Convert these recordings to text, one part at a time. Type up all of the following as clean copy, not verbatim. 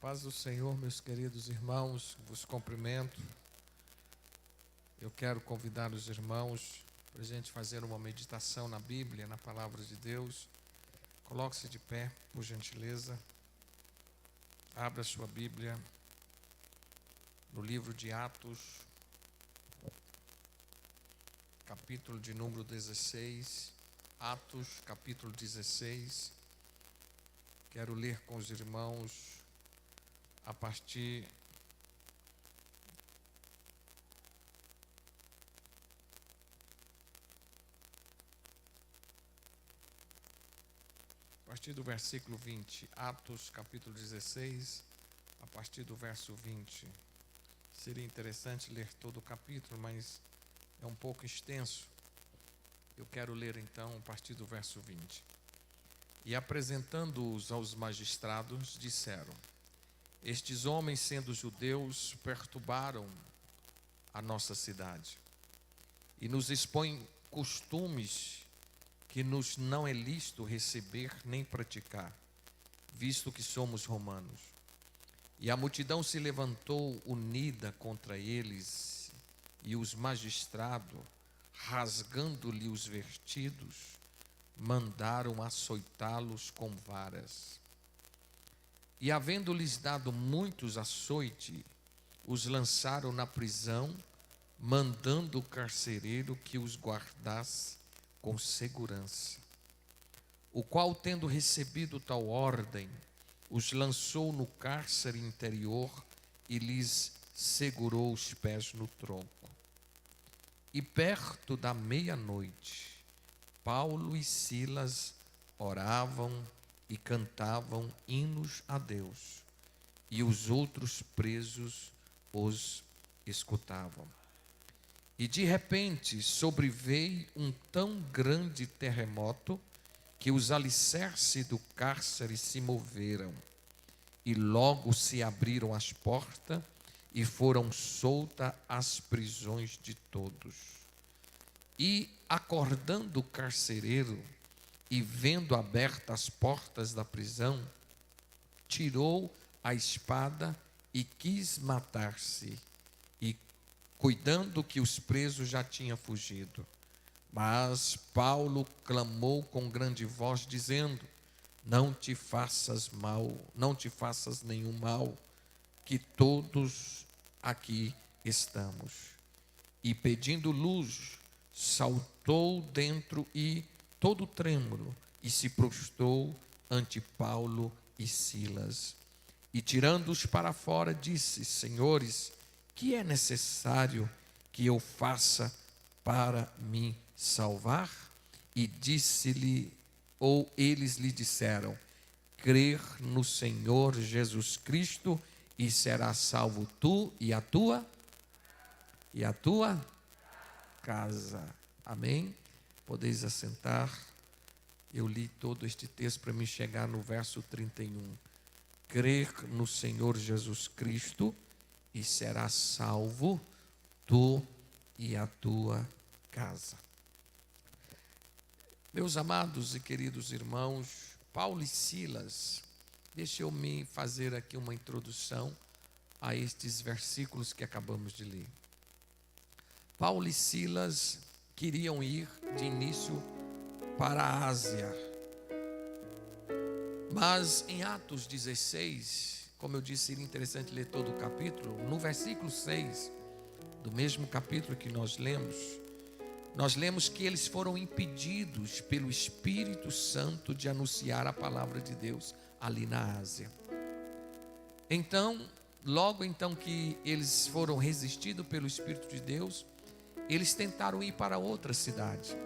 Paz do Senhor, meus queridos irmãos, vos cumprimento. Eu quero convidar os irmãos para a gente fazer uma meditação na Bíblia, na Palavra de Deus. Coloque-se de pé, por gentileza. Abra sua Bíblia no livro de Atos, capítulo de número 16. Atos, capítulo 16. Quero ler com os irmãos a partir do versículo 20. Atos, capítulo 16, a partir do verso 20. Seria interessante ler todo o capítulo, mas é um pouco extenso. Eu quero ler então a partir do verso 20. E apresentando-os aos magistrados, disseram: estes homens, sendo judeus, perturbaram a nossa cidade e nos expõem costumes que nos não é lícito receber nem praticar, visto que somos romanos. E a multidão se levantou unida contra eles, e os magistrados, rasgando-lhe os vestidos, mandaram açoitá-los com varas. E havendo-lhes dado muitos açoites, os lançaram na prisão, mandando o carcereiro que os guardasse com segurança. O qual, tendo recebido tal ordem, os lançou no cárcere interior e lhes segurou os pés no tronco. E perto da meia-noite, Paulo e Silas oravam e cantavam hinos a Deus, e os outros presos os escutavam. E de repente sobreveio um tão grande terremoto que os alicerces do cárcere se moveram, e logo se abriram as portas e foram soltas as prisões de todos. E acordando o carcereiro, e vendo abertas as portas da prisão, tirou a espada e quis matar-se, e cuidando que os presos já tinham fugido. Mas Paulo clamou com grande voz, dizendo: não te faças mal, não te faças nenhum mal, que todos aqui estamos. E pedindo luz, saltou dentro e todo trêmulo, e se prostrou ante Paulo e Silas. E tirando-os para fora, disse: senhores, que é necessário que eu faça para me salvar? E disse-lhe, ou eles lhe disseram: crer no Senhor Jesus Cristo, e serás salvo tu e a tua casa. Amém? Podeis assentar. Eu li todo este texto para me chegar no verso 31. Crer no Senhor Jesus Cristo e serás salvo tu e a tua casa. Meus amados e queridos irmãos, Paulo e Silas, deixa eu me fazer aqui uma introdução a estes versículos que acabamos de ler. Paulo e Silas queriam ir de início para a Ásia. Mas em Atos 16, como eu disse, seria interessante ler todo o capítulo. No versículo 6 do mesmo capítulo que nós lemos que eles foram impedidos pelo Espírito Santo de anunciar a palavra de Deus ali na Ásia. Então, logo então que eles foram resistidos pelo Espírito de Deus, eles tentaram ir para outra cidade.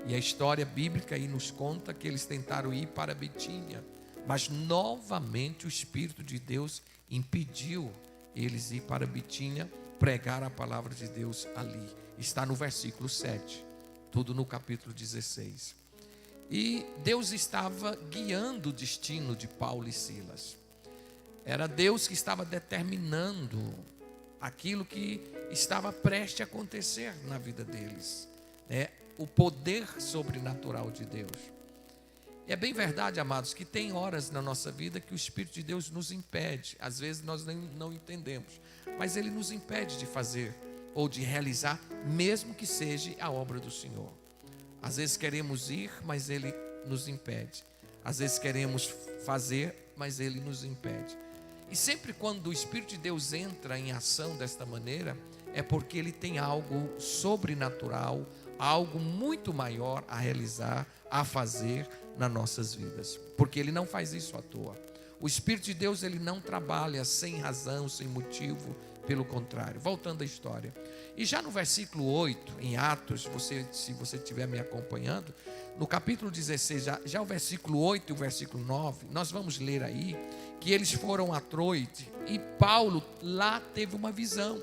E a história bíblica aí nos conta que eles tentaram ir para Betínia, mas novamente o Espírito de Deus impediu eles ir para Betínia, pregar a palavra de Deus ali. Está no versículo 7, tudo no capítulo 16. E Deus estava guiando o destino de Paulo e Silas. Era Deus que estava determinando aquilo que estava prestes a acontecer na vida deles, né? O poder sobrenatural de Deus. E é bem verdade, amados, que tem horas na nossa vida que o Espírito de Deus nos impede. Às vezes nós não entendemos, mas Ele nos impede de fazer ou de realizar, mesmo que seja a obra do Senhor. Às vezes queremos ir, mas Ele nos impede. Às vezes queremos fazer, mas Ele nos impede. E sempre quando o Espírito de Deus entra em ação desta maneira, é porque Ele tem algo sobrenatural, algo muito maior a realizar, a fazer nas nossas vidas. Porque Ele não faz isso à toa. O Espírito de Deus, Ele não trabalha sem razão, sem motivo, pelo contrário. Voltando à história. E já no versículo 8, em Atos, se você estiver me acompanhando, no capítulo 16, já o versículo 8 e o versículo 9, nós vamos ler aí, que eles foram a Troade, e Paulo lá teve uma visão.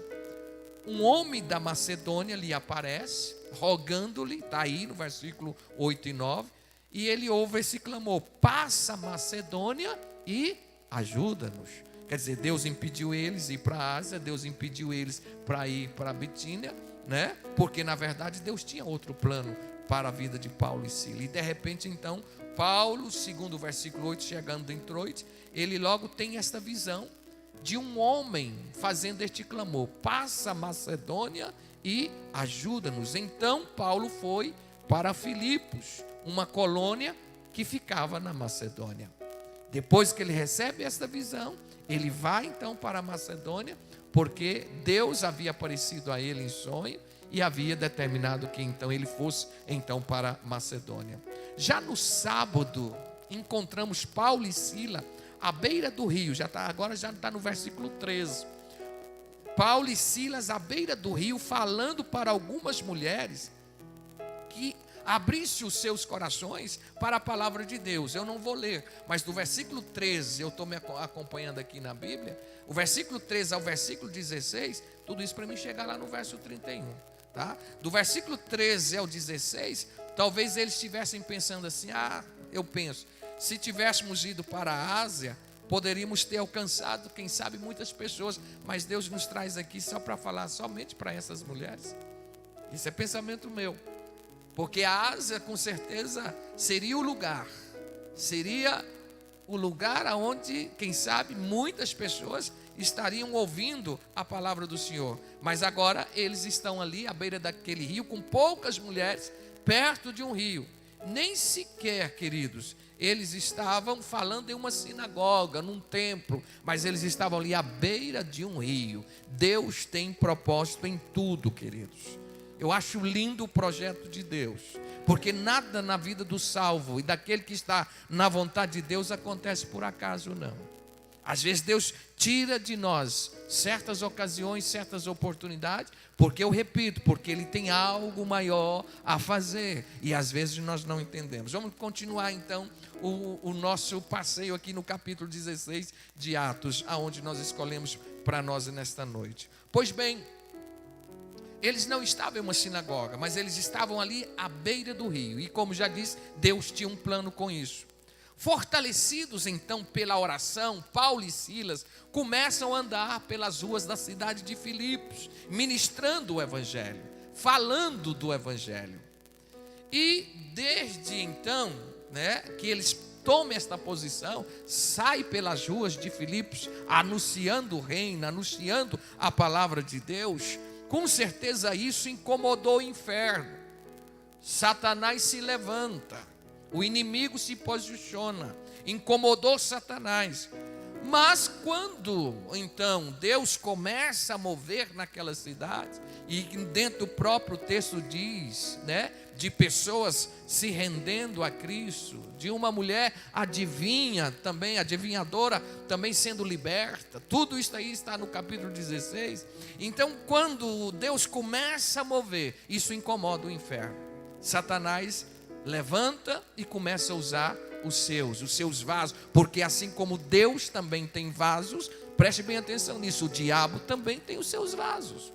Um homem da Macedônia lhe aparece, rogando-lhe, está aí no versículo 8 e 9, e ele ouve esse clamor: passa a Macedônia e ajuda-nos. Quer dizer, Deus impediu eles ir para a Ásia, Deus impediu eles para ir para a Bitínia, né? Porque na verdade Deus tinha outro plano para a vida de Paulo e Sila. E de repente então, Paulo, segundo o versículo 8, chegando em Troade, ele logo tem esta visão de um homem fazendo este clamor: passa a Macedônia e ajuda-nos. Então Paulo foi para Filipos, uma colônia que ficava na Macedônia. Depois que ele recebe esta visão, ele vai então para a Macedônia, porque Deus havia aparecido a ele em sonho e havia determinado que então ele fosse então para a Macedônia. Já no sábado, encontramos Paulo e Sila à beira do rio. Agora já está no versículo 13. Paulo e Silas à beira do rio, falando para algumas mulheres que abrisse os seus corações para a palavra de Deus. Eu não vou ler, mas do versículo 13, eu estou me acompanhando aqui na Bíblia, o versículo 13 ao versículo 16, tudo isso para mim chegar lá no verso 31, tá? Do versículo 13 ao 16, talvez eles estivessem pensando assim: eu penso, se tivéssemos ido para a Ásia, poderíamos ter alcançado, quem sabe, muitas pessoas, mas Deus nos traz aqui só para falar somente para essas mulheres. Isso é pensamento meu. Porque a Ásia, com certeza, seria o lugar aonde, quem sabe, muitas pessoas estariam ouvindo a palavra do Senhor. Mas agora eles estão ali à beira daquele rio, com poucas mulheres, perto de um rio. Nem sequer, queridos, eles estavam falando em uma sinagoga, num templo, mas eles estavam ali à beira de um rio. Deus tem propósito em tudo, queridos. Eu acho lindo o projeto de Deus, porque nada na vida do salvo e daquele que está na vontade de Deus acontece por acaso, não. Às vezes Deus tira de nós certas ocasiões, certas oportunidades, porque eu repito, porque Ele tem algo maior a fazer, e às vezes nós não entendemos. Vamos continuar então o nosso passeio aqui no capítulo 16 de Atos, aonde nós escolhemos para nós nesta noite. Pois bem, eles não estavam em uma sinagoga, mas eles estavam ali à beira do rio. E como já disse, Deus tinha um plano com isso. Fortalecidos então pela oração, Paulo e Silas começam a andar pelas ruas da cidade de Filipos, ministrando o Evangelho, falando do Evangelho. E desde então, que eles tomam esta posição, sai pelas ruas de Filipos, anunciando o reino, anunciando a palavra de Deus. Com certeza isso incomodou o inferno. Satanás se levanta, o inimigo se posiciona, incomodou Satanás. Mas quando então Deus começa a mover naquela cidade, e dentro do próprio texto diz, de pessoas se rendendo a Cristo, de uma mulher adivinhadora, também sendo liberta, tudo isso aí está no capítulo 16. Então quando Deus começa a mover, isso incomoda o inferno. Satanás levanta e começa a usar os seus vasos, porque assim como Deus também tem vasos, preste bem atenção nisso, o diabo também tem os seus vasos,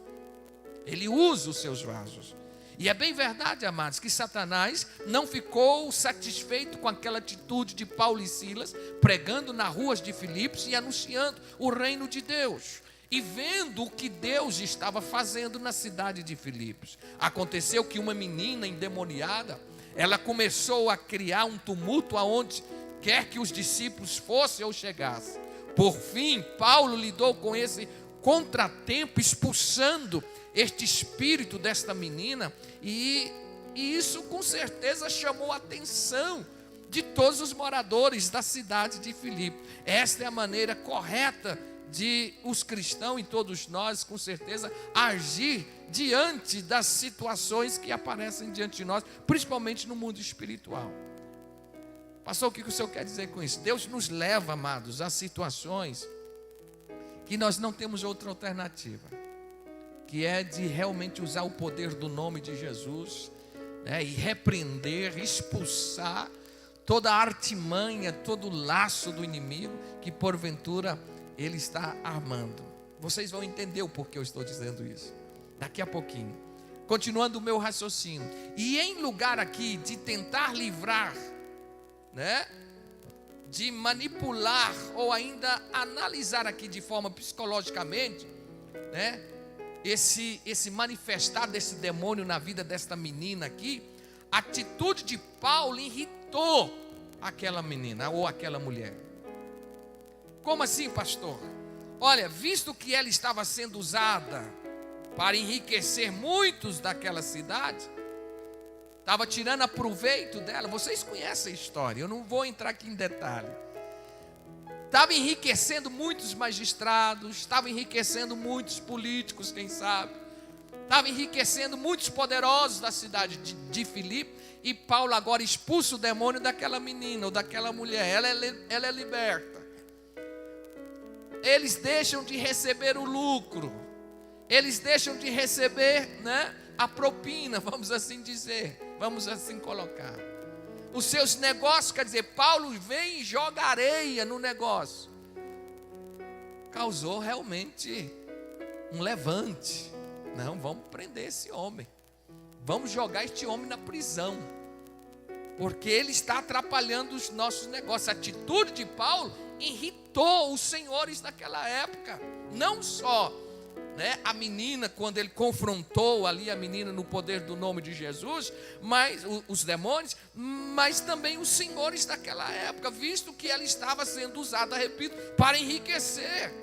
ele usa os seus vasos. E é bem verdade, amados, que Satanás não ficou satisfeito com aquela atitude de Paulo e Silas, pregando nas ruas de Filipos e anunciando o reino de Deus. E vendo o que Deus estava fazendo na cidade de Filipos, aconteceu que uma menina endemoniada Ela começou a criar um tumulto aonde quer que os discípulos fossem ou chegassem. Por fim, Paulo lidou com esse contratempo, expulsando este espírito desta menina, e isso com certeza chamou a atenção de todos os moradores da cidade de Filipe. Esta é a maneira correta de os cristãos e todos nós, com certeza, agir diante das situações que aparecem diante de nós, principalmente no mundo espiritual. Pastor, o que o senhor quer dizer com isso? Deus nos leva, amados, a situações que nós não temos outra alternativa, que é de realmente usar o poder do nome de Jesus, né, e repreender, expulsar toda a artimanha, todo o laço do inimigo que porventura ele está armando. Vocês vão entender o porquê eu estou dizendo isso daqui a pouquinho. Continuando o meu raciocínio, e em lugar aqui de tentar livrar, né, de manipular ou ainda analisar aqui de forma psicologicamente, né, esse manifestar desse demônio na vida desta menina aqui, a atitude de Paulo irritou aquela menina ou aquela mulher. Como assim, pastor? Olha, visto que ela estava sendo usada para enriquecer muitos daquela cidade, estava tirando proveito dela. Vocês conhecem a história, eu não vou entrar aqui em detalhe. Estava enriquecendo muitos magistrados, estava enriquecendo muitos políticos, quem sabe. Estava enriquecendo muitos poderosos da cidade de Filipe. E Paulo agora expulsa o demônio daquela menina ou daquela mulher. Ela é liberta. Eles deixam de receber o lucro. Eles deixam de receber, né, a propina, vamos assim dizer. Vamos assim colocar. Os seus negócios, quer dizer, Paulo vem e joga areia no negócio. Causou realmente um levante. Não, vamos prender esse homem. Vamos jogar este homem na prisão. Porque ele está atrapalhando os nossos negócios. A atitude de Paulo irritou os senhores daquela época. Não só, né, a menina, quando ele confrontou ali a menina no poder do nome de Jesus, mas os demônios, mas também os senhores daquela época, visto que ela estava sendo usada, repito, para enriquecer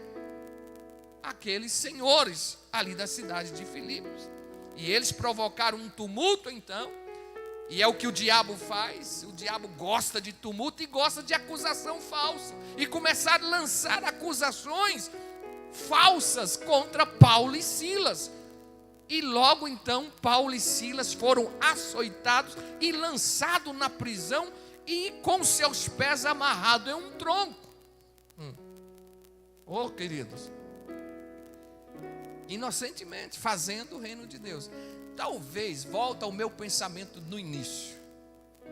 aqueles senhores ali da cidade de Filipos. E eles provocaram um tumulto então, e é o que o diabo faz. O diabo gosta de tumulto e gosta de acusação falsa, e começaram a lançar acusações falsas contra Paulo e Silas. E logo então Paulo e Silas foram açoitados e lançados na prisão, e com seus pés amarrados em um tronco. Oh, queridos, inocentemente fazendo o reino de Deus. Talvez volta ao meu pensamento no início.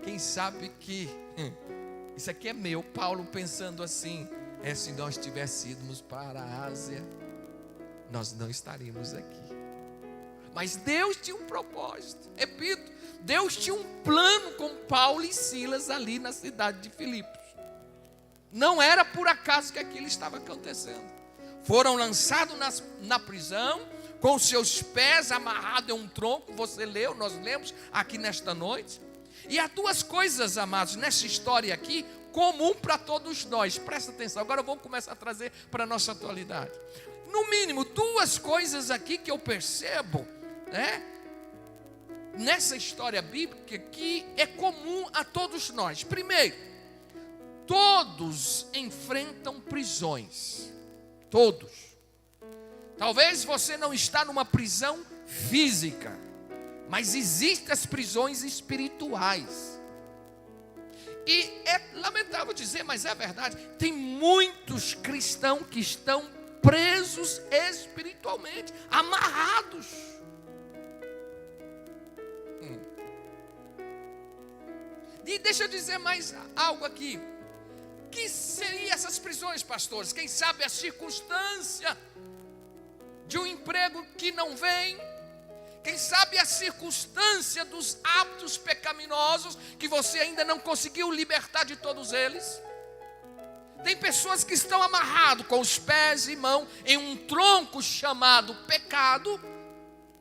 Quem sabe que isso aqui é meu, Paulo pensando assim: se nós tivéssemos para a Ásia, nós não estaríamos aqui. Mas Deus tinha um propósito. Repito, Deus tinha um plano com Paulo e Silas ali na cidade de Filipos. Não era por acaso que aquilo estava acontecendo. Foram lançados na prisão, com seus pés amarrados em um tronco. Você leu, nós lemos aqui nesta noite. E há duas coisas, amados, nessa história aqui, comum para todos nós. Presta atenção, agora eu vou começar a trazer para a nossa atualidade. No mínimo, duas coisas aqui que eu percebo, né, nessa história bíblica, que é comum a todos nós. Primeiro, todos enfrentam prisões. Todos. Talvez você não está numa prisão física, mas existem as prisões espirituais. E é lamentável dizer, mas é verdade, tem muitos cristãos que estão presos espiritualmente, amarrados. E deixa eu dizer mais algo aqui. Que seriam essas prisões, pastores? Quem sabe a circunstância de um emprego que não vem? Quem sabe a circunstância dos hábitos pecaminosos que você ainda não conseguiu libertar de todos eles? Tem pessoas que estão amarradas com os pés e mãos em um tronco chamado pecado,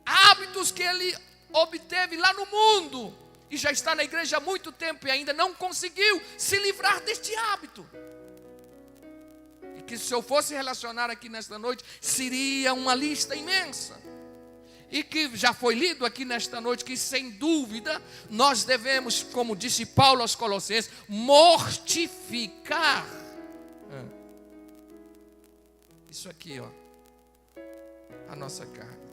hábitos que ele obteve lá no mundo, e já está na igreja há muito tempo e ainda não conseguiu se livrar deste hábito. E que se eu fosse relacionar aqui nesta noite, seria uma lista imensa. E que já foi lido aqui nesta noite, que sem dúvida nós devemos, como disse Paulo aos Colossenses, mortificar. Isso aqui, ó, a nossa carne.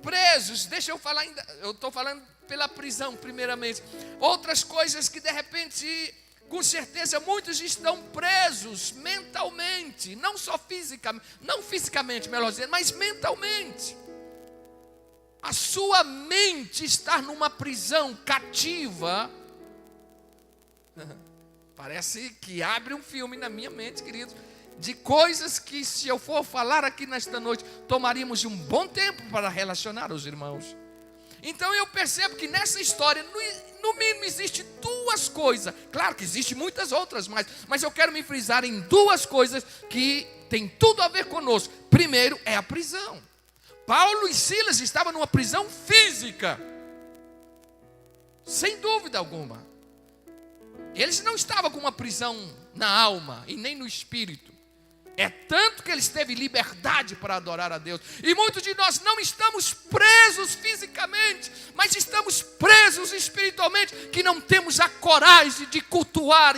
Presos, deixa eu falar ainda, eu estou falando pela prisão primeiramente. Outras coisas que de repente, com certeza muitos estão presos mentalmente, não só fisicamente, não fisicamente, melhor dizendo, mas mentalmente. A sua mente está numa prisão cativa. Parece que abre um filme na minha mente, querido, de coisas que, se eu for falar aqui nesta noite, tomaríamos um bom tempo para relacionar os irmãos. Então eu percebo que nessa história, no mínimo, existe duas coisas. Claro que existem muitas outras, mas eu quero me frisar em duas coisas que têm tudo a ver conosco. Primeiro é a prisão. Paulo e Silas estavam numa prisão física, sem dúvida alguma. Eles não estavam com uma prisão na alma e nem no espírito. É tanto que eles teve liberdade para adorar a Deus. E muitos de nós não estamos presos fisicamente, mas estamos presos espiritualmente, que não temos a coragem de cultuar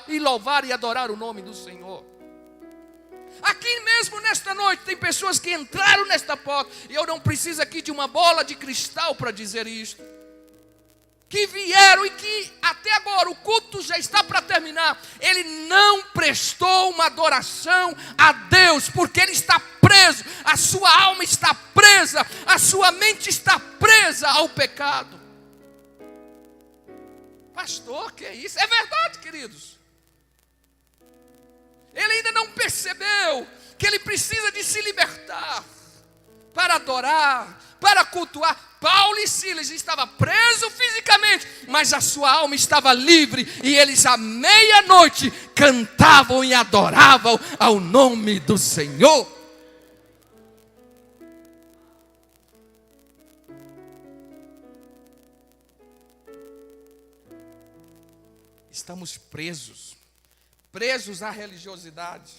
e louvar e adorar o nome do Senhor. Aqui mesmo nesta noite tem pessoas que entraram nesta porta, e eu não preciso aqui de uma bola de cristal para dizer isto, que vieram e que até agora o culto já está para terminar, ele não prestou uma adoração a Deus, porque ele está preso, a sua alma está presa, a sua mente está presa ao pecado. Pastor, que é isso? É verdade, queridos. Ele ainda não percebeu que ele precisa de se libertar para adorar, para cultuar. Paulo e Silas estavam presos fisicamente, mas a sua alma estava livre, e eles à meia-noite cantavam e adoravam ao nome do Senhor. Estamos presos à religiosidade,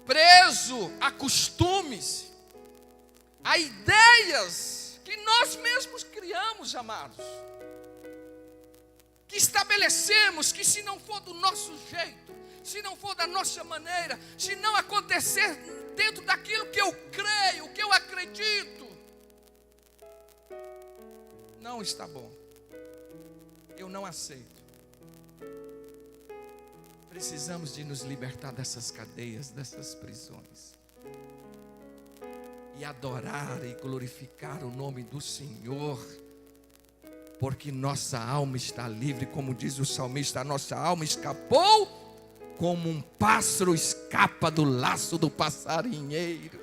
preso a costumes, a ideias que nós mesmos criamos, amados, que estabelecemos que se não for do nosso jeito, se não for da nossa maneira, se não acontecer dentro daquilo que eu creio, que eu acredito, não está bom, eu não aceito. Precisamos de nos libertar dessas cadeias, dessas prisões, e adorar e glorificar o nome do Senhor, porque nossa alma está livre, como diz o salmista, a nossa alma escapou como um pássaro escapa do laço do passarinheiro.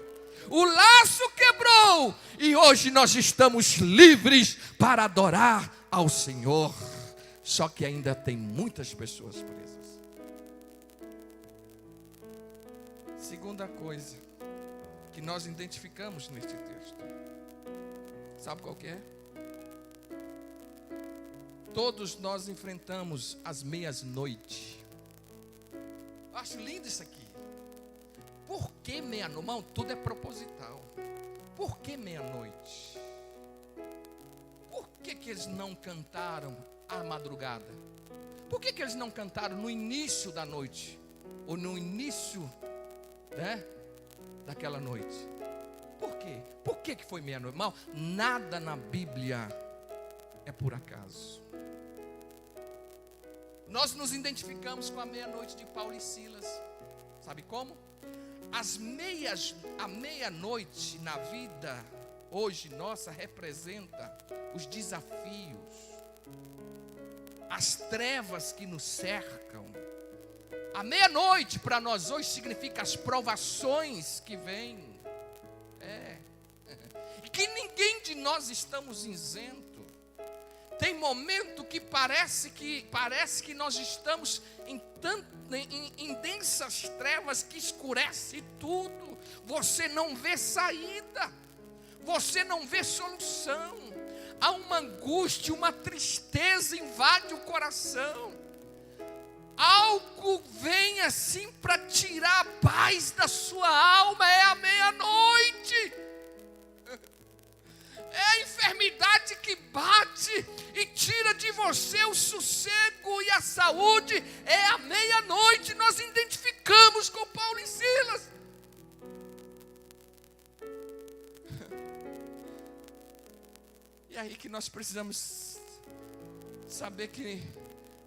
O laço quebrou e hoje nós estamos livres para adorar ao Senhor. Só que ainda tem muitas pessoas presas. Segunda coisa que nós identificamos neste texto, sabe qual que é? Todos nós enfrentamos as meias-noites. Acho lindo isso aqui. Por que meia-noite? Irmão, tudo é proposital. Por que meia-noite? Por que eles não cantaram à madrugada? Por que eles não cantaram no início da noite? Ou no início, daquela noite? Por quê? Por que foi meia-noite? Irmão, nada na Bíblia é por acaso. Nós nos identificamos com a meia-noite de Paulo e Silas. Sabe como? A meia-noite na vida hoje nossa representa os desafios, as trevas que nos cercam. A meia-noite para nós hoje significa as provações que vêm. E que ninguém de nós estamos isento. Tem momento que parece que nós estamos em densas trevas que escurece tudo. Você não vê saída, você não vê solução. há uma angústia, uma tristeza invade o coração. Algo vem assim para tirar a paz da sua alma. É a meia-noite. É a enfermidade que bate e tira de você o sossego e a saúde. É a meia-noite. Nós identificamos com Paulo e Silas. E aí que nós precisamos saber que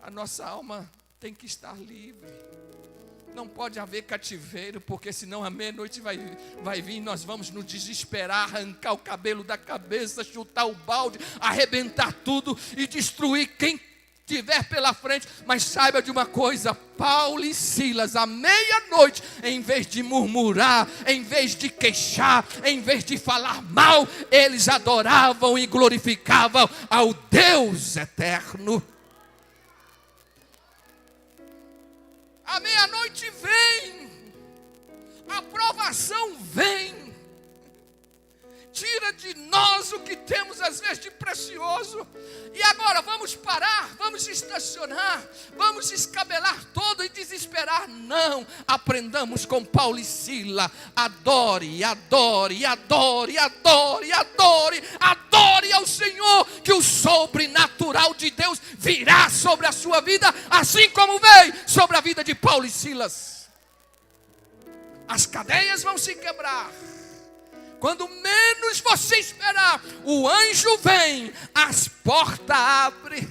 a nossa alma tem que estar livre. Não pode haver cativeiro, porque senão a meia-noite vai vir e nós vamos nos desesperar, arrancar o cabelo da cabeça, chutar o balde, arrebentar tudo e destruir quem tiver pela frente. Mas saiba de uma coisa, Paulo e Silas, à meia-noite, em vez de murmurar, em vez de queixar, em vez de falar mal, eles adoravam e glorificavam ao Deus eterno. A meia-noite vem, a provação vem, tira de nós o que temos às vezes de precioso. E agora vamos parar, vamos estacionar, vamos escabelar todo e desesperar. Não, aprendamos com Paulo e Silas. Adore, adore, adore, adore, adore, adore ao Senhor, que o sobrenatural de Deus virá sobre a sua vida, assim como veio sobre a vida de Paulo e Silas. As cadeias vão se quebrar. Quando menos você esperar, o anjo vem, as portas abrem.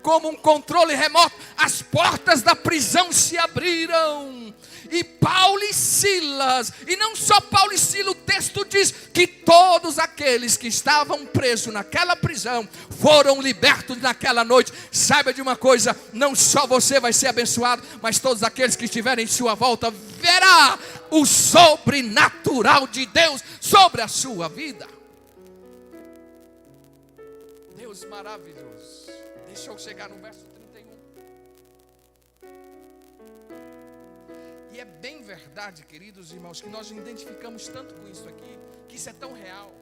Como um controle remoto, as portas da prisão se abriram. E Paulo e Silas, e não só Paulo e Silas, o texto diz que todos aqueles que estavam presos naquela prisão foram libertos naquela noite. Saiba de uma coisa, não só você vai ser abençoado, mas todos aqueles que estiverem em sua volta verá o sobrenatural de Deus sobre a sua vida. Deus maravilhoso. Deixa eu chegar no verso 31. E é bem verdade, queridos irmãos, que nós identificamos tanto com isso aqui, que isso é tão real.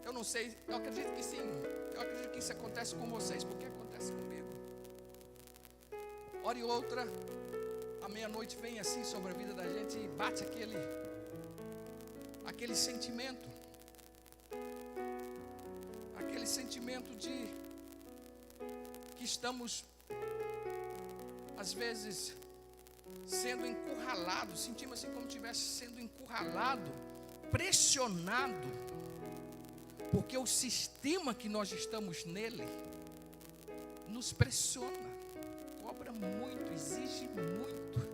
Eu não sei, eu acredito que sim. Eu acredito que isso acontece com vocês, porque acontece comigo. Hora e outra, a meia-noite vem assim sobre a vida da gente e bate aquele sentimento. Aquele sentimento de que estamos, às vezes, sendo encurralados. Sentimos assim como se estivesse sendo encurralado, pressionado, porque o sistema que nós estamos nele nos pressiona, cobra muito, exige muito.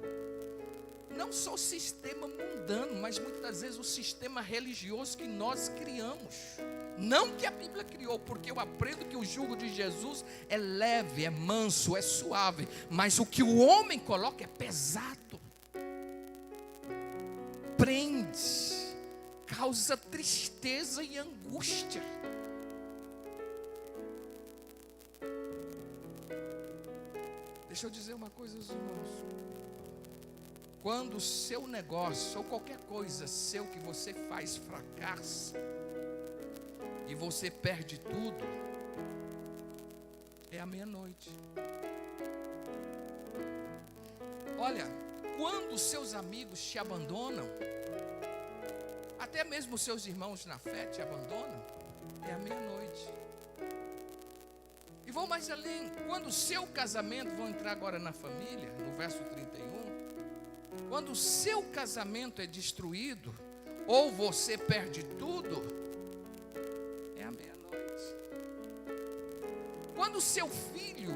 Não só o sistema mundano, mas muitas das vezes o sistema religioso que nós criamos. Não que a Bíblia criou, porque eu aprendo que o jugo de Jesus é leve, é manso, é suave. Mas o que o homem coloca é pesado. Prende, causa tristeza e angústia. Deixa eu dizer uma coisa aos irmãos. Quando o seu negócio, ou qualquer coisa seu que você faz fracassa, e você perde tudo, é a meia-noite. Olha, quando os seus amigos te abandonam, até mesmo os seus irmãos na fé te abandonam, é a meia-noite. E vou mais além, quando o seu casamento, vou entrar agora na família, no verso 31, quando o seu casamento é destruído, ou você perde tudo, é a meia-noite. Quando o seu filho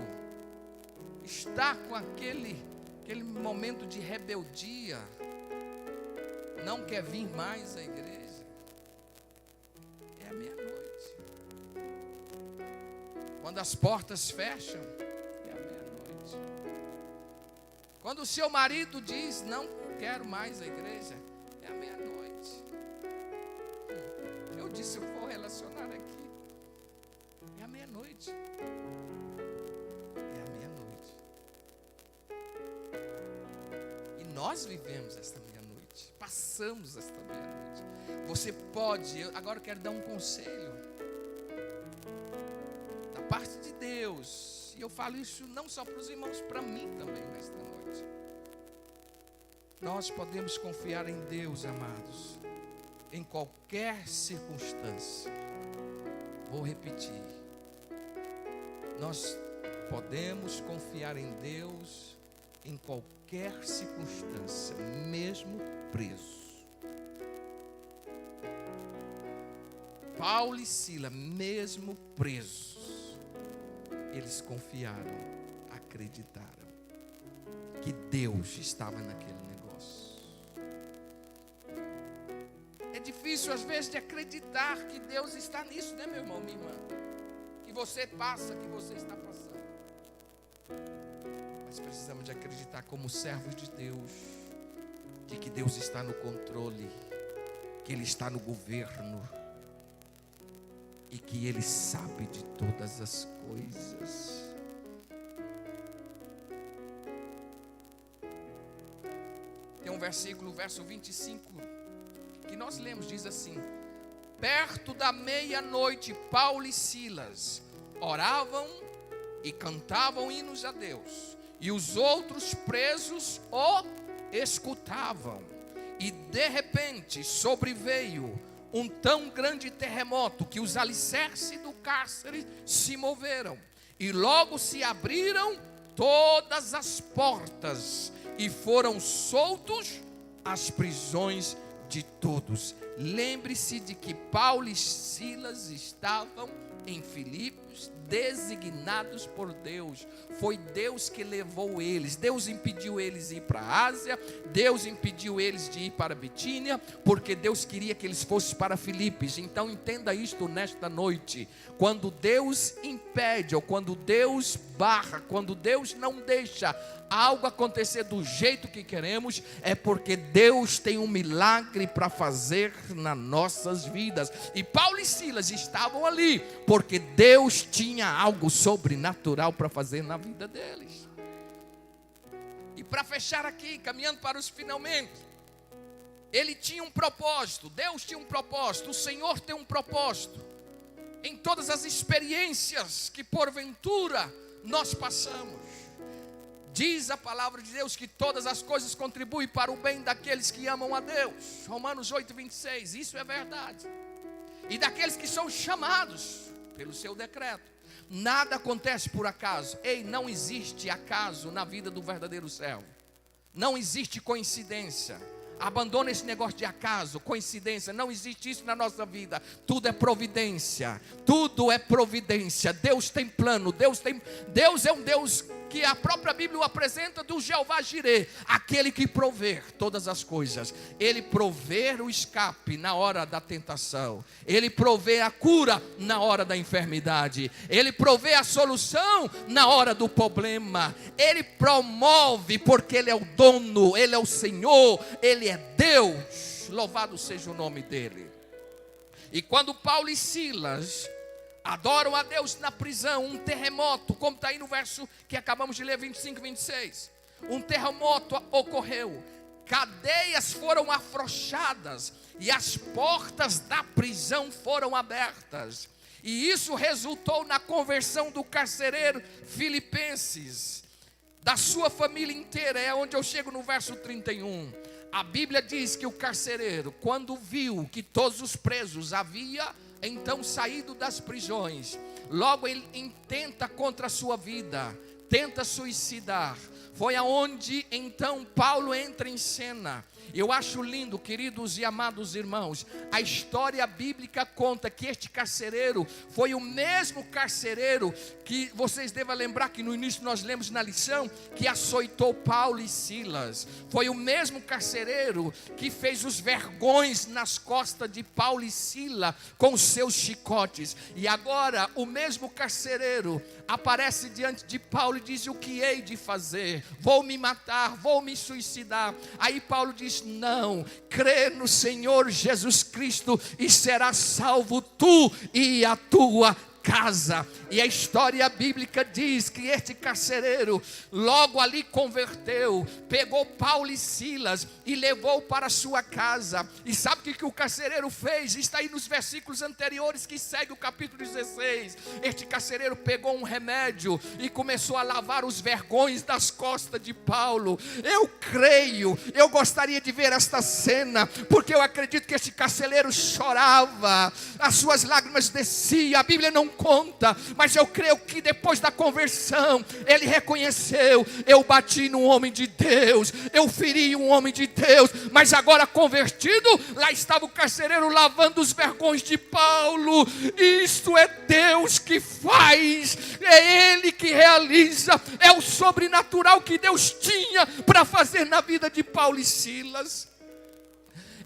está com aquele momento de rebeldia, não quer vir mais à igreja, é a meia-noite. Quando as portas fecham, é a meia-noite. Quando o seu marido diz, não quero mais a igreja, é a meia-noite. Eu disse, eu vou relacionar aqui. É a meia-noite. É a meia-noite. E nós vivemos esta meia-noite. passamos esta meia-noite. Você pode, agora eu quero dar um conselho da parte de Deus, e eu falo isso não só para os irmãos, para mim também nesta noite. Nós podemos confiar em Deus, amados, em qualquer circunstância. Vou repetir. Nós podemos confiar em Deus em qualquer circunstância, mesmo preso. Paulo e Silas, mesmo presos, eles confiaram, acreditaram que Deus estava naquele negócio. É difícil às vezes de acreditar que Deus está nisso, né, meu irmão, minha irmã? Que você passa, que você está passando. Mas precisamos de acreditar como servos de Deus, de que Deus está no controle, que Ele está no governo, e que Ele sabe de todas as coisas. Tem um versículo, verso 25, que nós lemos, diz assim: perto da meia-noite, Paulo e Silas oravam e cantavam hinos a Deus, e os outros presos o escutavam. E de repente sobreveio um tão grande terremoto que os alicerces do cárcere se moveram, e logo se abriram todas as portas, e foram soltos as prisões de todos. Lembre-se de que Paulo e Silas estavam em Filipos, designados por Deus. Foi Deus que levou eles. Deus impediu eles de ir para a Ásia, Deus impediu eles de ir para a Bitínia, porque Deus queria que eles fossem para Filipos. Então entenda isto nesta noite: quando Deus impede, ou quando Deus barra, quando Deus não deixa algo acontecer do jeito que queremos, é porque Deus tem um milagre para fazer nas nossas vidas. E Paulo e Silas estavam ali porque Deus tinha algo sobrenatural para fazer na vida deles. E para fechar aqui, caminhando para os finalmente, ele tinha um propósito, Deus tinha um propósito, o Senhor tem um propósito em todas as experiências que porventura nós passamos. Diz a palavra de Deus que todas as coisas contribuem para o bem daqueles que amam a Deus. Romanos 8:26, isso é verdade. E daqueles que são chamados pelo seu decreto. Nada acontece por acaso. Ei, não existe acaso na vida do verdadeiro servo. Não existe coincidência. Abandona esse negócio de acaso, coincidência. Não existe isso na nossa vida. Tudo é providência. Tudo é providência. Deus tem plano. Deus é um Deus que a própria Bíblia o apresenta do Jeová Jireh, aquele que provê todas as coisas. Ele provê o escape na hora da tentação. Ele provê a cura na hora da enfermidade. Ele provê a solução na hora do problema. Ele promove porque Ele é o dono, Ele é o Senhor, Ele é Deus. Louvado seja o nome dEle. E quando Paulo e Silas adoram a Deus na prisão, um terremoto, como está aí no verso que acabamos de ler, 25 e 26. Um terremoto ocorreu, cadeias foram afrouxadas e as portas da prisão foram abertas. E isso resultou na conversão do carcereiro filipenses, da sua família inteira. É onde eu chego no verso 31. A Bíblia diz que o carcereiro, quando viu que todos os presos haviam então saído das prisões, logo ele intenta contra a sua vida, tenta suicidar. Foi aonde então Paulo entra em cena. Eu acho lindo, queridos e amados irmãos, a história bíblica conta que este carcereiro foi o mesmo carcereiro que vocês devem lembrar que no início nós lemos na lição, que açoitou Paulo e Silas. Foi o mesmo carcereiro que fez os vergões nas costas de Paulo e Silas com os seus chicotes. E agora o mesmo carcereiro aparece diante de Paulo e diz: o que hei de fazer? Vou me matar, vou me suicidar. Aí Paulo diz: não, crê no Senhor Jesus Cristo e serás salvo tu e a tua casa. E a história bíblica diz que este carcereiro logo ali converteu, pegou Paulo e Silas e levou para a sua casa. E sabe o que o carcereiro fez? Está aí nos versículos anteriores que segue o capítulo 16. Este carcereiro pegou um remédio e começou a lavar os vergões das costas de Paulo. Eu creio, eu gostaria de ver esta cena, porque eu acredito que este carcereiro chorava, as suas lágrimas desciam. A Bíblia não conta, mas eu creio que depois da conversão ele reconheceu: eu bati num homem de Deus, eu feri um homem de Deus, mas agora convertido, lá estava o carcereiro lavando os vergões de Paulo. Isto é Deus que faz, é Ele que realiza, é o sobrenatural que Deus tinha para fazer na vida de Paulo e Silas.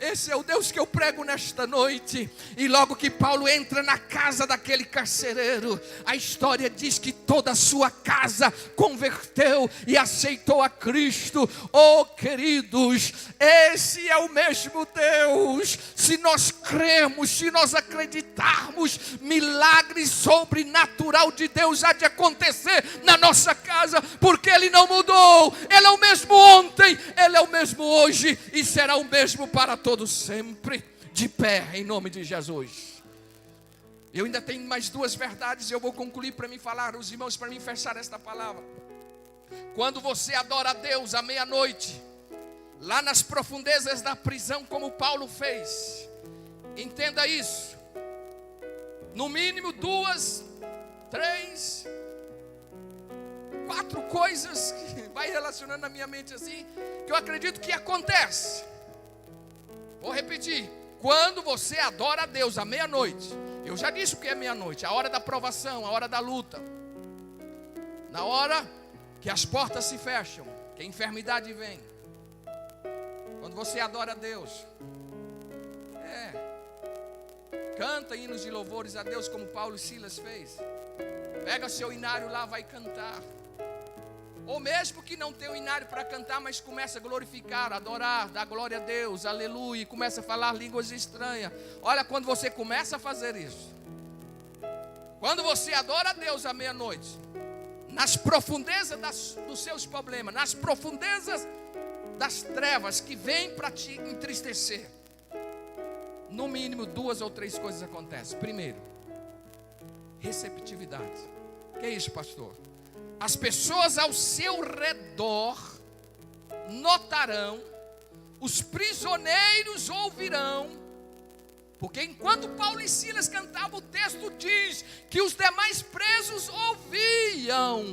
Esse é o Deus que eu prego nesta noite. E logo que Paulo entra na casa daquele carcereiro, a história diz que toda a sua casa converteu e aceitou a Cristo. Oh, queridos, esse é o mesmo Deus. Se nós cremos, se nós acreditarmos, milagre sobrenatural de Deus há de acontecer na nossa casa, porque Ele não mudou. Ele é o mesmo ontem, Ele é o mesmo hoje e será o mesmo para todos sempre. De pé, em nome de Jesus. Eu ainda tenho mais duas verdades, eu vou concluir para mim falar, os irmãos, para mim fechar esta palavra. Quando você adora a Deus à meia-noite, lá nas profundezas da prisão, como Paulo fez, entenda isso. No mínimo 2, 3, 4 coisas que vai relacionando na minha mente assim, que eu acredito que acontece. Vou repetir: quando você adora a Deus à meia-noite, eu já disse o que é meia-noite, a hora da provação, a hora da luta, na hora que as portas se fecham, que a enfermidade vem. Quando você adora a Deus, canta hinos de louvores a Deus, como Paulo e Silas fez. Pega seu inário lá, vai cantar. Ou mesmo que não tenha um inário para cantar, mas começa a glorificar, adorar, dar glória a Deus, aleluia, e começa a falar línguas estranhas. Olha, quando você começa a fazer isso, quando você adora a Deus à meia-noite, nas profundezas dos seus problemas, nas profundezas das trevas que vêm para te entristecer, no mínimo 2 ou 3 coisas acontecem. Primeiro, receptividade. Que é isso, pastor? As pessoas ao seu redor notarão, os prisioneiros ouvirão, porque enquanto Paulo e Silas cantavam, o texto diz que os demais presos ouviam.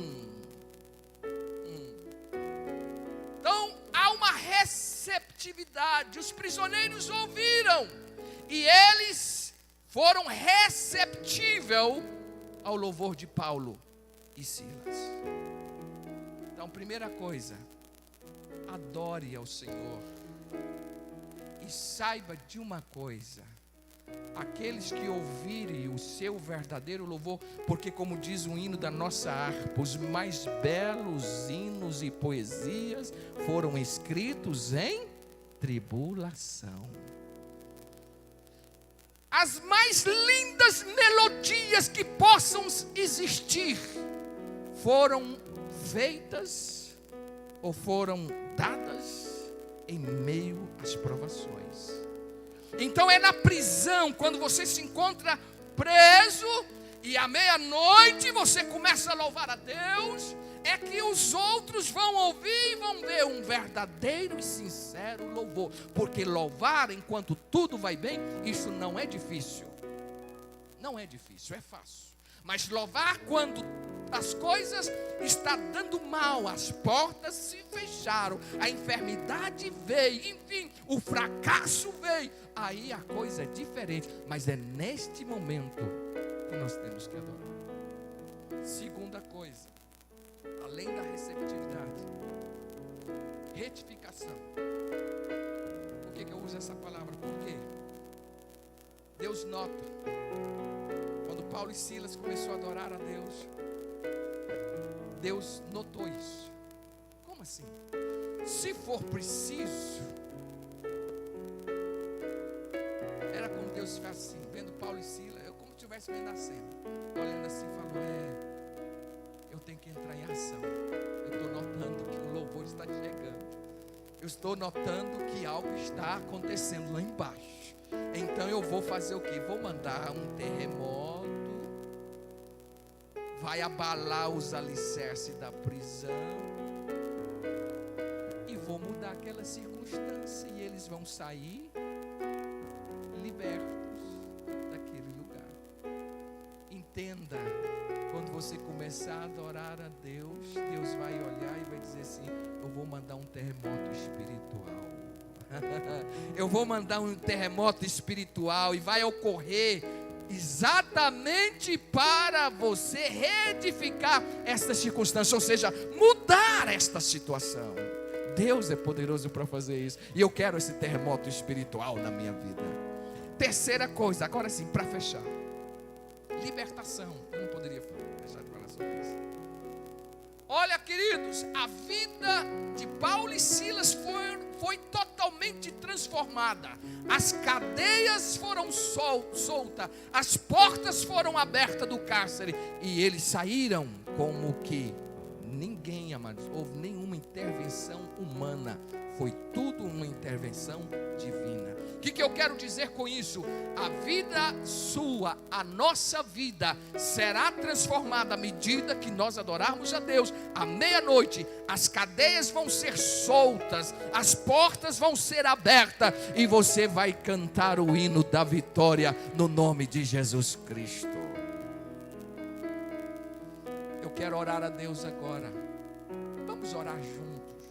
Então há uma receptividade, os prisioneiros ouviram e eles foram receptíveis ao louvor de Paulo e Silas. Então, primeira coisa, adore ao Senhor e saiba de uma coisa: aqueles que ouvirem o seu verdadeiro louvor, porque como diz o hino da nossa harpa, os mais belos hinos e poesias foram escritos em tribulação. As mais lindas melodias que possam existir foram feitas ou foram dadas em meio às provações. Então é na prisão, quando você se encontra preso e à meia-noite você começa a louvar a Deus, é que os outros vão ouvir e vão ver um verdadeiro e sincero louvor. Porque louvar enquanto tudo vai bem, isso não é difícil. Não é difícil, é fácil. Mas louvar quando as coisas estão dando mal, as portas se fecharam, a enfermidade veio, enfim, o fracasso veio, aí a coisa é diferente. Mas é neste momento que nós temos que adorar. Segunda coisa, além da receptividade, retificação. Por que eu uso essa palavra? Porque Deus nota. Quando Paulo e Silas começaram a adorar a Deus, Deus notou isso. Como assim? Se for preciso, era como Deus faz assim, vendo Paulo e Silas, eu como se estivesse vendo a cena, olhando assim, falou: eu tenho que entrar em ação. Eu estou notando que o louvor está chegando. Eu estou notando que algo está acontecendo lá embaixo. Então eu vou fazer o quê? Vou mandar um terremoto, vai abalar os alicerces da prisão e vou mudar aquela circunstância, e eles vão sair libertos daquele lugar. Entenda, quando você começar a adorar a Deus, Deus vai olhar e vai dizer assim: eu vou mandar um terremoto espiritual. Eu vou mandar um terremoto espiritual, e vai ocorrer exatamente para você reedificar esta circunstância, ou seja, mudar esta situação. Deus é poderoso para fazer isso, e eu quero esse terremoto espiritual na minha vida. Terceira coisa, agora sim, para fechar: libertação. Eu não poderia deixar de falar sobre isso. Olha, queridos, a vida de Paulo e Silas foi totalmente transformada. As cadeias foram soltas, as portas foram abertas do cárcere, e eles saíram como que ninguém, amados, houve nenhuma intervenção humana, foi tudo uma intervenção divina. O que eu quero dizer com isso? A vida sua, a nossa vida será transformada à medida que nós adorarmos a Deus. À meia-noite, as cadeias vão ser soltas, as portas vão ser abertas, e você vai cantar o hino da vitória no nome de Jesus Cristo. Eu quero orar a Deus agora. Vamos orar juntos.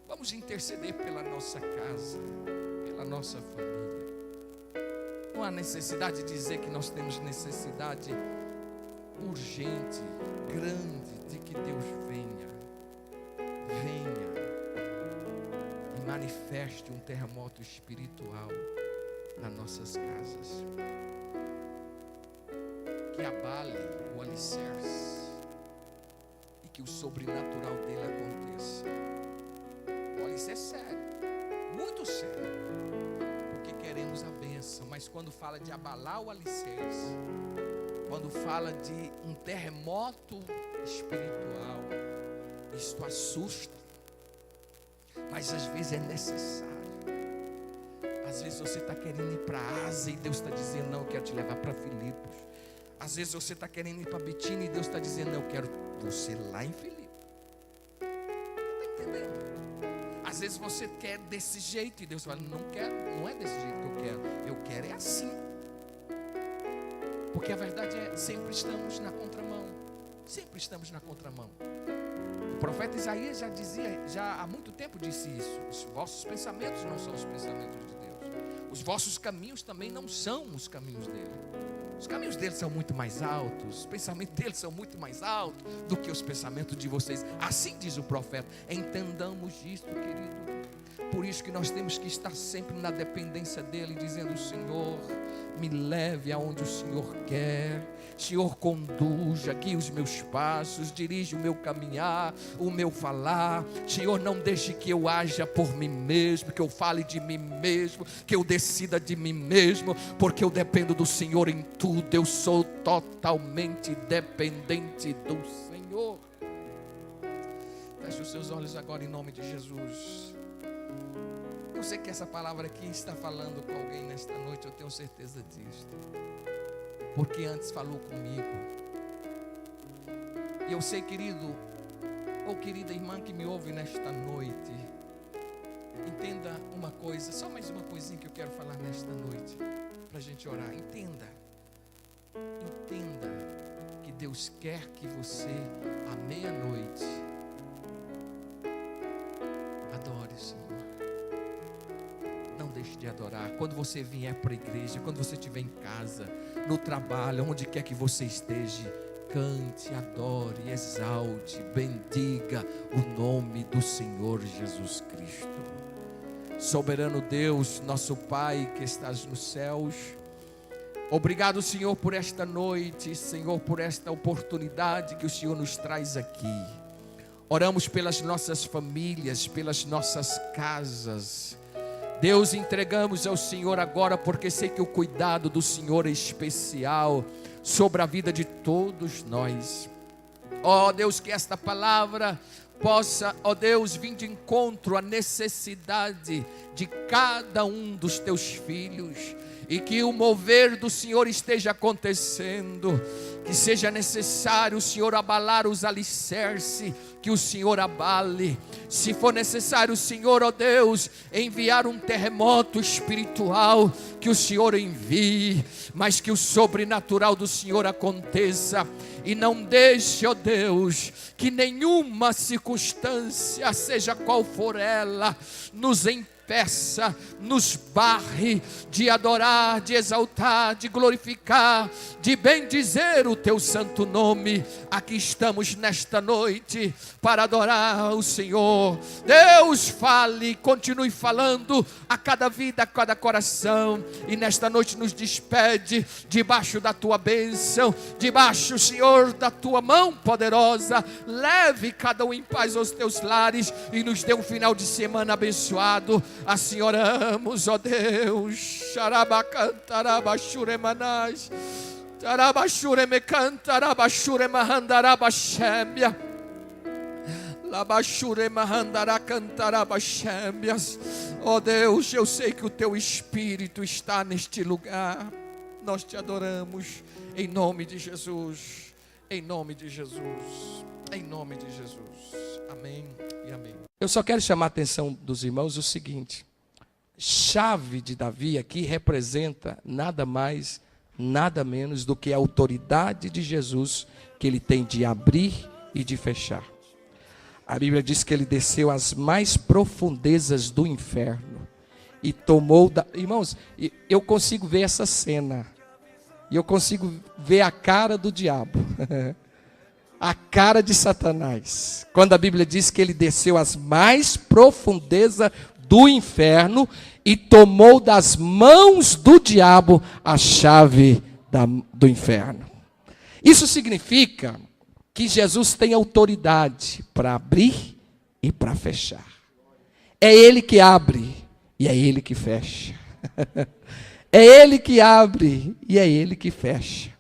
Vamos interceder pela nossa casa, pela nossa família. Não há necessidade de dizer que nós temos necessidade urgente, grande, de que Deus venha e manifeste um terremoto espiritual nas nossas casas, que abale o alicerce e que o sobrenatural dele aconteça. Olha, isso é sério, muito sério, porque queremos a bênção, mas quando fala de abalar o alicerce, quando fala de um terremoto espiritual, isto assusta, mas às vezes é necessário. Às vezes você está querendo ir para a Ásia e Deus está dizendo: não, eu quero te levar para Filipos. Às vezes você está querendo ir para Bitínia e Deus está dizendo: não, eu quero você lá em Filipos. Está entendendo? Às vezes você quer desse jeito e Deus fala: não quero, não é desse jeito que eu quero é assim. Porque a verdade é, sempre estamos na contramão. Sempre estamos na contramão. O profeta Isaías já dizia, já há muito tempo disse isso: os vossos pensamentos não são os pensamentos de Deus, os vossos caminhos também não são os caminhos dele. Os caminhos dele são muito mais altos, os pensamentos dele são muito mais altos do que os pensamentos de vocês. Assim diz o profeta. Entendamos isto, querido. Por isso que nós temos que estar sempre na dependência dele, dizendo: Senhor, me leve aonde o Senhor quer. Senhor, conduza aqui os meus passos, dirige o meu caminhar, o meu falar. Senhor, não deixe que eu haja por mim mesmo, que eu fale de mim mesmo, que eu decida de mim mesmo, porque eu dependo do Senhor em tudo. Eu sou totalmente dependente do Senhor. Feche os seus olhos agora em nome de Jesus. Eu sei que essa palavra aqui está falando com alguém nesta noite, eu tenho certeza disso, porque antes falou comigo. E eu sei, querido ou querida irmã que me ouve nesta noite, entenda uma coisa, só mais uma coisinha que eu quero falar nesta noite, para a gente orar. Entenda que Deus quer que você, à meia-noite, adore o Senhor. Não deixe de adorar. Quando você vier para a igreja, quando você estiver em casa, no trabalho, onde quer que você esteja, cante, adore, exalte, bendiga o nome do Senhor Jesus Cristo. Soberano Deus, nosso Pai que estás nos céus, obrigado, Senhor, por esta noite, Senhor, por esta oportunidade que o Senhor nos traz aqui. Oramos pelas nossas famílias, pelas nossas casas. Deus, entregamos ao Senhor agora, porque sei que o cuidado do Senhor é especial sobre a vida de todos nós. Ó Deus, que esta palavra possa, ó Deus, vir de encontro à necessidade de cada um dos teus filhos, e que o mover do Senhor esteja acontecendo, que seja necessário o Senhor abalar os alicerces, que o Senhor abale. Se for necessário o Senhor, ó Deus, enviar um terremoto espiritual, que o Senhor envie, mas que o sobrenatural do Senhor aconteça. E não deixe, ó Deus, que nenhuma circunstância, seja qual for ela, nos impeça, nos barre de adorar, de exaltar, de glorificar, de bendizer o teu santo nome. Aqui estamos nesta noite para adorar o Senhor. Deus, fale, continue falando a cada vida, a cada coração, e nesta noite nos despede debaixo da tua bênção, debaixo, Senhor, da tua mão poderosa. Leve cada um em paz aos teus lares e nos dê um final de semana abençoado. Assim oramos, ó Deus. Xarabacantarabashuremanás, Tarabashuremecantarabaxuremahandarabashemia, Labashuremahandaracantarabashemias. Ó Deus, eu sei que o teu Espírito está neste lugar. Nós te adoramos em nome de Jesus. Em nome de Jesus. Em nome de Jesus. Amém e amém. Eu só quero chamar a atenção dos irmãos o seguinte: chave de Davi aqui representa nada mais, nada menos do que a autoridade de Jesus, que ele tem de abrir e de fechar. A Bíblia diz que ele desceu às mais profundezas do inferno e tomou Irmãos, eu consigo ver essa cena, e eu consigo ver a cara do diabo, a cara de Satanás, quando a Bíblia diz que ele desceu às mais profundezas do inferno e tomou das mãos do diabo a chave do inferno. Isso significa que Jesus tem autoridade para abrir e para fechar. É Ele que abre e é Ele que fecha. É Ele que abre e é Ele que fecha.